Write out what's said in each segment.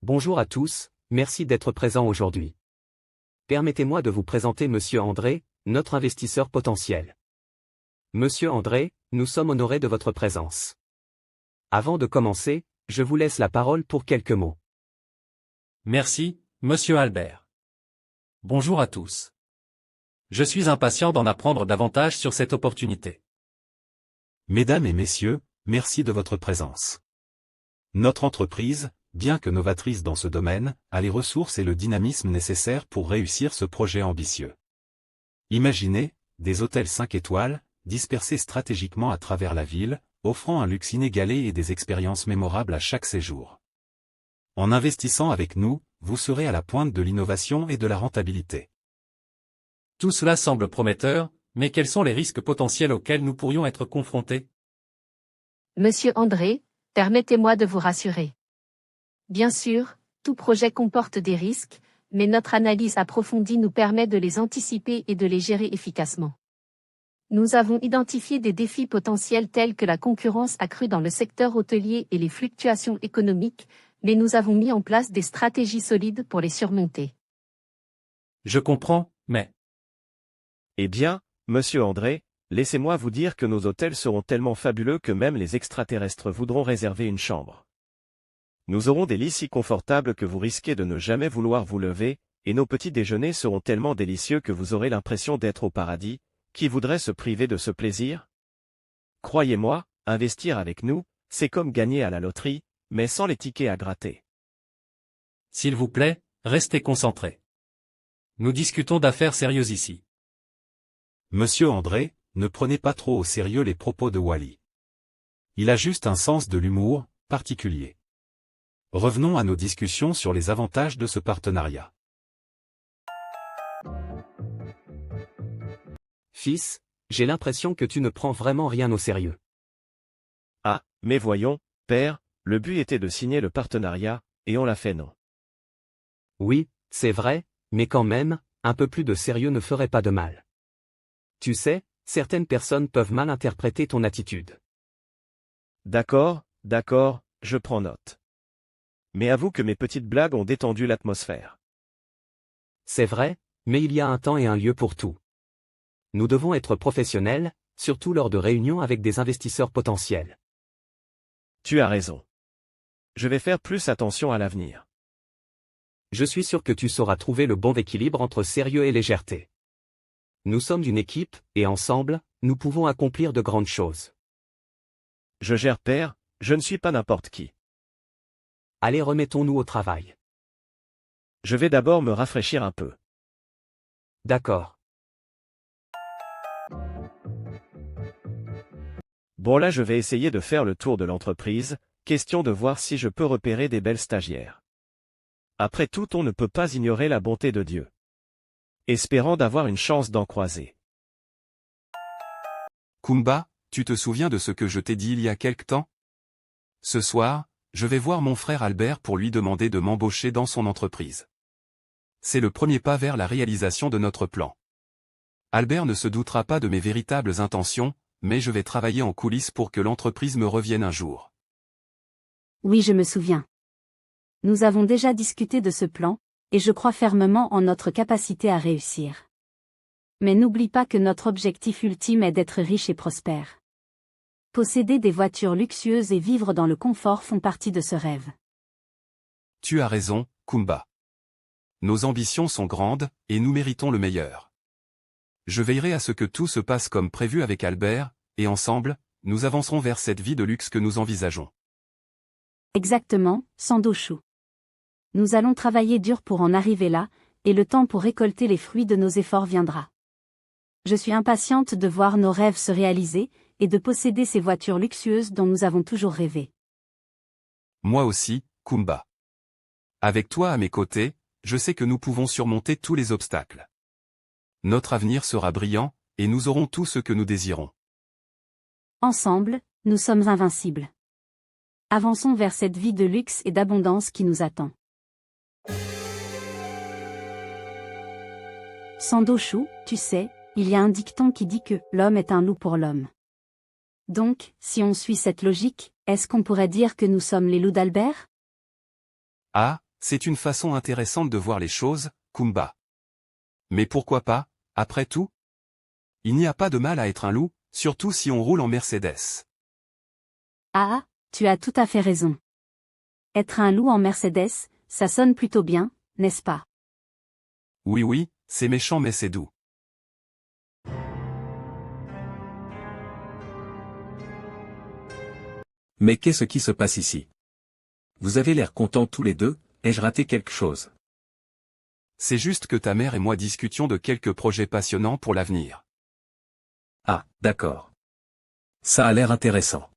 Bonjour à tous, merci d'être présents aujourd'hui. Permettez-moi de vous présenter Monsieur André, notre investisseur potentiel. Monsieur André, nous sommes honorés de votre présence. Avant de commencer, je vous laisse la parole pour quelques mots. Merci, Monsieur Albert. Bonjour à tous. Je suis impatient d'en apprendre davantage sur cette opportunité. Mesdames et messieurs, merci de votre présence. Notre entreprise, bien que novatrice dans ce domaine, a les ressources et le dynamisme nécessaires pour réussir ce projet ambitieux. Imaginez, des hôtels 5 étoiles, dispersés stratégiquement à travers la ville, offrant un luxe inégalé et des expériences mémorables à chaque séjour. En investissant avec nous, vous serez à la pointe de l'innovation et de la rentabilité. Tout cela semble prometteur, mais quels sont les risques potentiels auxquels nous pourrions être confrontés? Monsieur André, permettez-moi de vous rassurer. Bien sûr, tout projet comporte des risques, mais notre analyse approfondie nous permet de les anticiper et de les gérer efficacement. Nous avons identifié des défis potentiels tels que la concurrence accrue dans le secteur hôtelier et les fluctuations économiques, mais nous avons mis en place des stratégies solides pour les surmonter. Je comprends, mais... Eh bien, Monsieur André, laissez-moi vous dire que nos hôtels seront tellement fabuleux que même les extraterrestres voudront réserver une chambre. Nous aurons des lits si confortables que vous risquez de ne jamais vouloir vous lever, et nos petits déjeuners seront tellement délicieux que vous aurez l'impression d'être au paradis. Qui voudrait se priver de ce plaisir? Croyez-moi, investir avec nous, c'est comme gagner à la loterie, mais sans les tickets à gratter. S'il vous plaît, restez concentrés. Nous discutons d'affaires sérieuses ici. Monsieur André, ne prenez pas trop au sérieux les propos de Wally. Il a juste un sens de l'humour particulier. Revenons à nos discussions sur les avantages de ce partenariat. Fils, j'ai l'impression que tu ne prends vraiment rien au sérieux. Ah, mais voyons, père, le but était de signer le partenariat, et on l'a fait non. Oui, c'est vrai, mais quand même, un peu plus de sérieux ne ferait pas de mal. Tu sais, certaines personnes peuvent mal interpréter ton attitude. D'accord, je prends note. Mais avoue que mes petites blagues ont détendu l'atmosphère. C'est vrai, mais il y a un temps et un lieu pour tout. Nous devons être professionnels, surtout lors de réunions avec des investisseurs potentiels. Tu as raison. Je vais faire plus attention à l'avenir. Je suis sûr que tu sauras trouver le bon équilibre entre sérieux et légèreté. Nous sommes une équipe, et ensemble, nous pouvons accomplir de grandes choses. Je gère, père, je ne suis pas n'importe qui. Allez, remettons-nous au travail. Je vais d'abord me rafraîchir un peu. D'accord. Bon là je vais essayer de faire le tour de l'entreprise, question de voir si je peux repérer des belles stagiaires. Après tout on ne peut pas ignorer la bonté de Dieu. Espérant d'avoir une chance d'en croiser. Kumba, tu te souviens de ce que je t'ai dit il y a quelque temps? Ce soir, je vais voir mon frère Albert pour lui demander de m'embaucher dans son entreprise. C'est le premier pas vers la réalisation de notre plan. Albert ne se doutera pas de mes véritables intentions, mais je vais travailler en coulisses pour que l'entreprise me revienne un jour. Oui, je me souviens. Nous avons déjà discuté de ce plan, et je crois fermement en notre capacité à réussir. Mais n'oublie pas que notre objectif ultime est d'être riche et prospère. Posséder des voitures luxueuses et vivre dans le confort font partie de ce rêve. Tu as raison, Kumba. Nos ambitions sont grandes, et nous méritons le meilleur. Je veillerai à ce que tout se passe comme prévu avec Albert, et ensemble, nous avancerons vers cette vie de luxe que nous envisageons. Exactement, Sandoshu. Nous allons travailler dur pour en arriver là, et le temps pour récolter les fruits de nos efforts viendra. Je suis impatiente de voir nos rêves se réaliser, et de posséder ces voitures luxueuses dont nous avons toujours rêvé. Moi aussi, Kumba. Avec toi à mes côtés, je sais que nous pouvons surmonter tous les obstacles. Notre avenir sera brillant, et nous aurons tout ce que nous désirons. Ensemble, nous sommes invincibles. Avançons vers cette vie de luxe et d'abondance qui nous attend. Sandoshu, tu sais, il y a un dicton qui dit que l'homme est un loup pour l'homme. Donc, si on suit cette logique, est-ce qu'on pourrait dire que nous sommes les loups d'Albert? Ah, C'est une façon intéressante de voir les choses, Kumba. Mais pourquoi pas, après tout? Il n'y a pas de mal à être un loup, surtout si on roule en Mercedes. Ah, tu as tout à fait raison. Être un loup en Mercedes, ça sonne plutôt bien, n'est-ce pas? Oui oui, c'est méchant mais c'est doux. Mais qu'est-ce qui se passe ici? Vous avez l'air contents tous les deux, ai-je raté quelque chose? C'est juste que ta mère et moi discutions de quelques projets passionnants pour l'avenir. Ah, d'accord. Ça a l'air intéressant.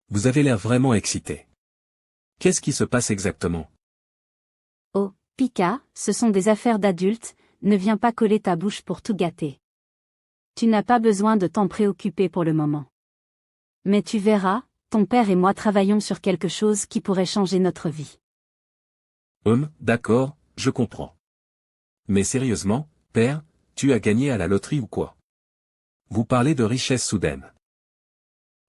Vous avez l'air vraiment excité. Qu'est-ce qui se passe exactement? Oh, Pika, ce sont des affaires d'adultes, ne viens pas coller ta bouche pour tout gâter. Tu n'as pas besoin de t'en préoccuper pour le moment. Mais tu verras, ton père et moi travaillons sur quelque chose qui pourrait changer notre vie. D'accord, je comprends. Mais sérieusement, père, tu as gagné à la loterie ou quoi? Vous parlez de richesse soudaine.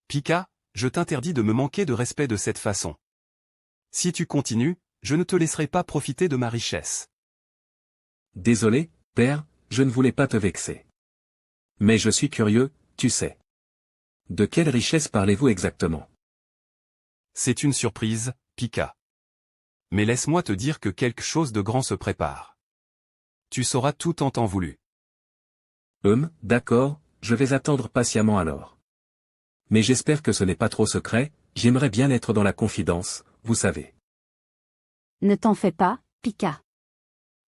Pika, je t'interdis de me manquer de respect de cette façon. Si tu continues, je ne te laisserai pas profiter de ma richesse. Désolé, père, je ne voulais pas te vexer. Mais je suis curieux, tu sais. De quelle richesse parlez-vous exactement? C'est une surprise, Pika. Mais laisse-moi te dire que quelque chose de grand se prépare. Tu sauras tout en temps voulu. D'accord, je vais attendre patiemment alors. Mais j'espère que ce n'est pas trop secret, j'aimerais bien être dans la confidence, vous savez. Ne t'en fais pas, Pika.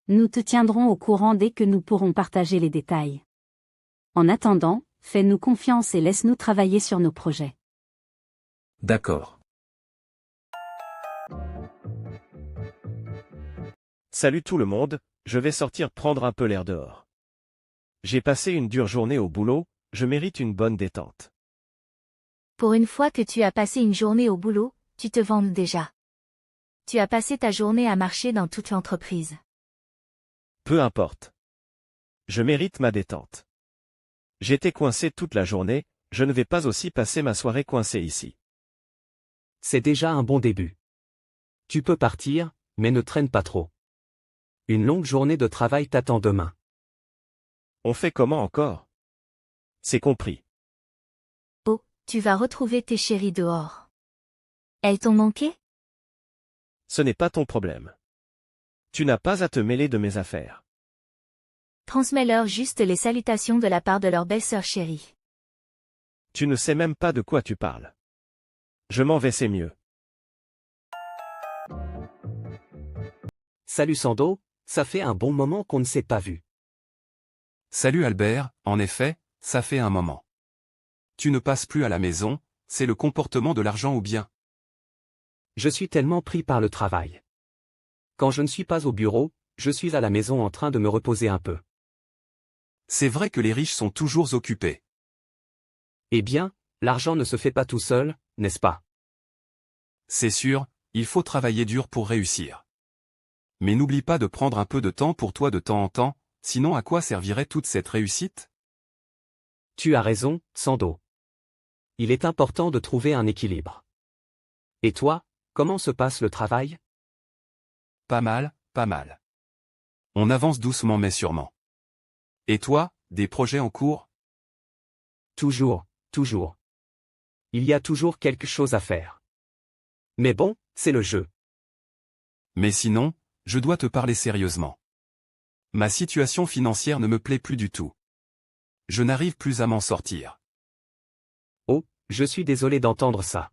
Nous te tiendrons au courant dès que nous pourrons partager les détails. En attendant, fais-nous confiance et laisse-nous travailler sur nos projets. D'accord. Salut tout le monde, je vais sortir prendre un peu l'air dehors. J'ai passé une dure journée au boulot, je mérite une bonne détente. Pour une fois que tu as passé une journée au boulot, tu te vantes déjà. Tu as passé ta journée à marcher dans toute l'entreprise. Peu importe. Je mérite ma détente. J'étais coincé toute la journée, je ne vais pas aussi passer ma soirée coincé ici. C'est déjà un bon début. Tu peux partir, mais ne traîne pas trop. Une longue journée de travail t'attend demain. On fait comment encore? C'est compris. Oh, tu vas retrouver tes chéries dehors. Elles t'ont manqué? Ce n'est pas ton problème. Tu n'as pas à te mêler de mes affaires. Transmets-leur juste les salutations de la part de leur belle-sœur chérie. Tu ne sais même pas de quoi tu parles. Je m'en vais, c'est mieux. Salut Sando, ça fait un bon moment qu'on ne s'est pas vu. Salut Albert, en effet, ça fait un moment. Tu ne passes plus à la maison, c'est le comportement de l'argent ou bien? Je suis tellement pris par le travail. Quand je ne suis pas au bureau, je suis à la maison en train de me reposer un peu. C'est vrai que les riches sont toujours occupés. Eh bien, l'argent ne se fait pas tout seul, n'est-ce pas? C'est sûr, il faut travailler dur pour réussir. Mais n'oublie pas de prendre un peu de temps pour toi de temps en temps, sinon à quoi servirait toute cette réussite? Tu as raison, Sando. Il est important de trouver un équilibre. Et toi, comment se passe le travail? Pas mal, pas mal. On avance doucement mais sûrement. Et toi, des projets en cours? Toujours, toujours. Il y a toujours quelque chose à faire. Mais bon, c'est le jeu. Mais sinon, je dois te parler sérieusement. Ma situation financière ne me plaît plus du tout. Je n'arrive plus à m'en sortir. Oh, je suis désolé d'entendre ça.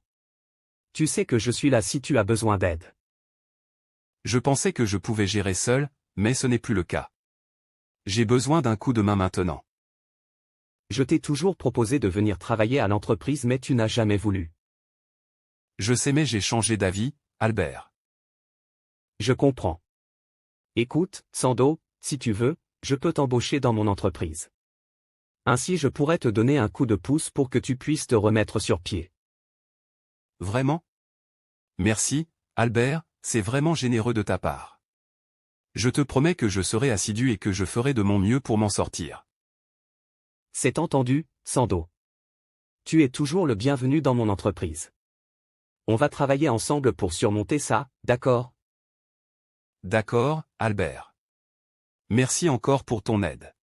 Tu sais que je suis là si tu as besoin d'aide. Je pensais que je pouvais gérer seul, mais ce n'est plus le cas. J'ai besoin d'un coup de main maintenant. Je t'ai toujours proposé de venir travailler à l'entreprise mais tu n'as jamais voulu. Je sais mais j'ai changé d'avis, Albert. Je comprends. Écoute, Sando, si tu veux, je peux t'embaucher dans mon entreprise. Ainsi je pourrais te donner un coup de pouce pour que tu puisses te remettre sur pied. Vraiment? Merci, Albert, c'est vraiment généreux de ta part. Je te promets que je serai assidu et que je ferai de mon mieux pour m'en sortir. C'est entendu, Sando. Tu es toujours le bienvenu dans mon entreprise. On va travailler ensemble pour surmonter ça, d'accord? D'accord, Albert. Merci encore pour ton aide.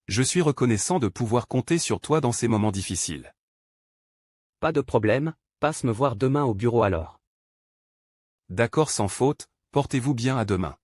Je suis reconnaissant de pouvoir compter sur toi dans ces moments difficiles. Pas de problème, passe me voir demain au bureau alors. D'accord sans faute, portez-vous bien à demain.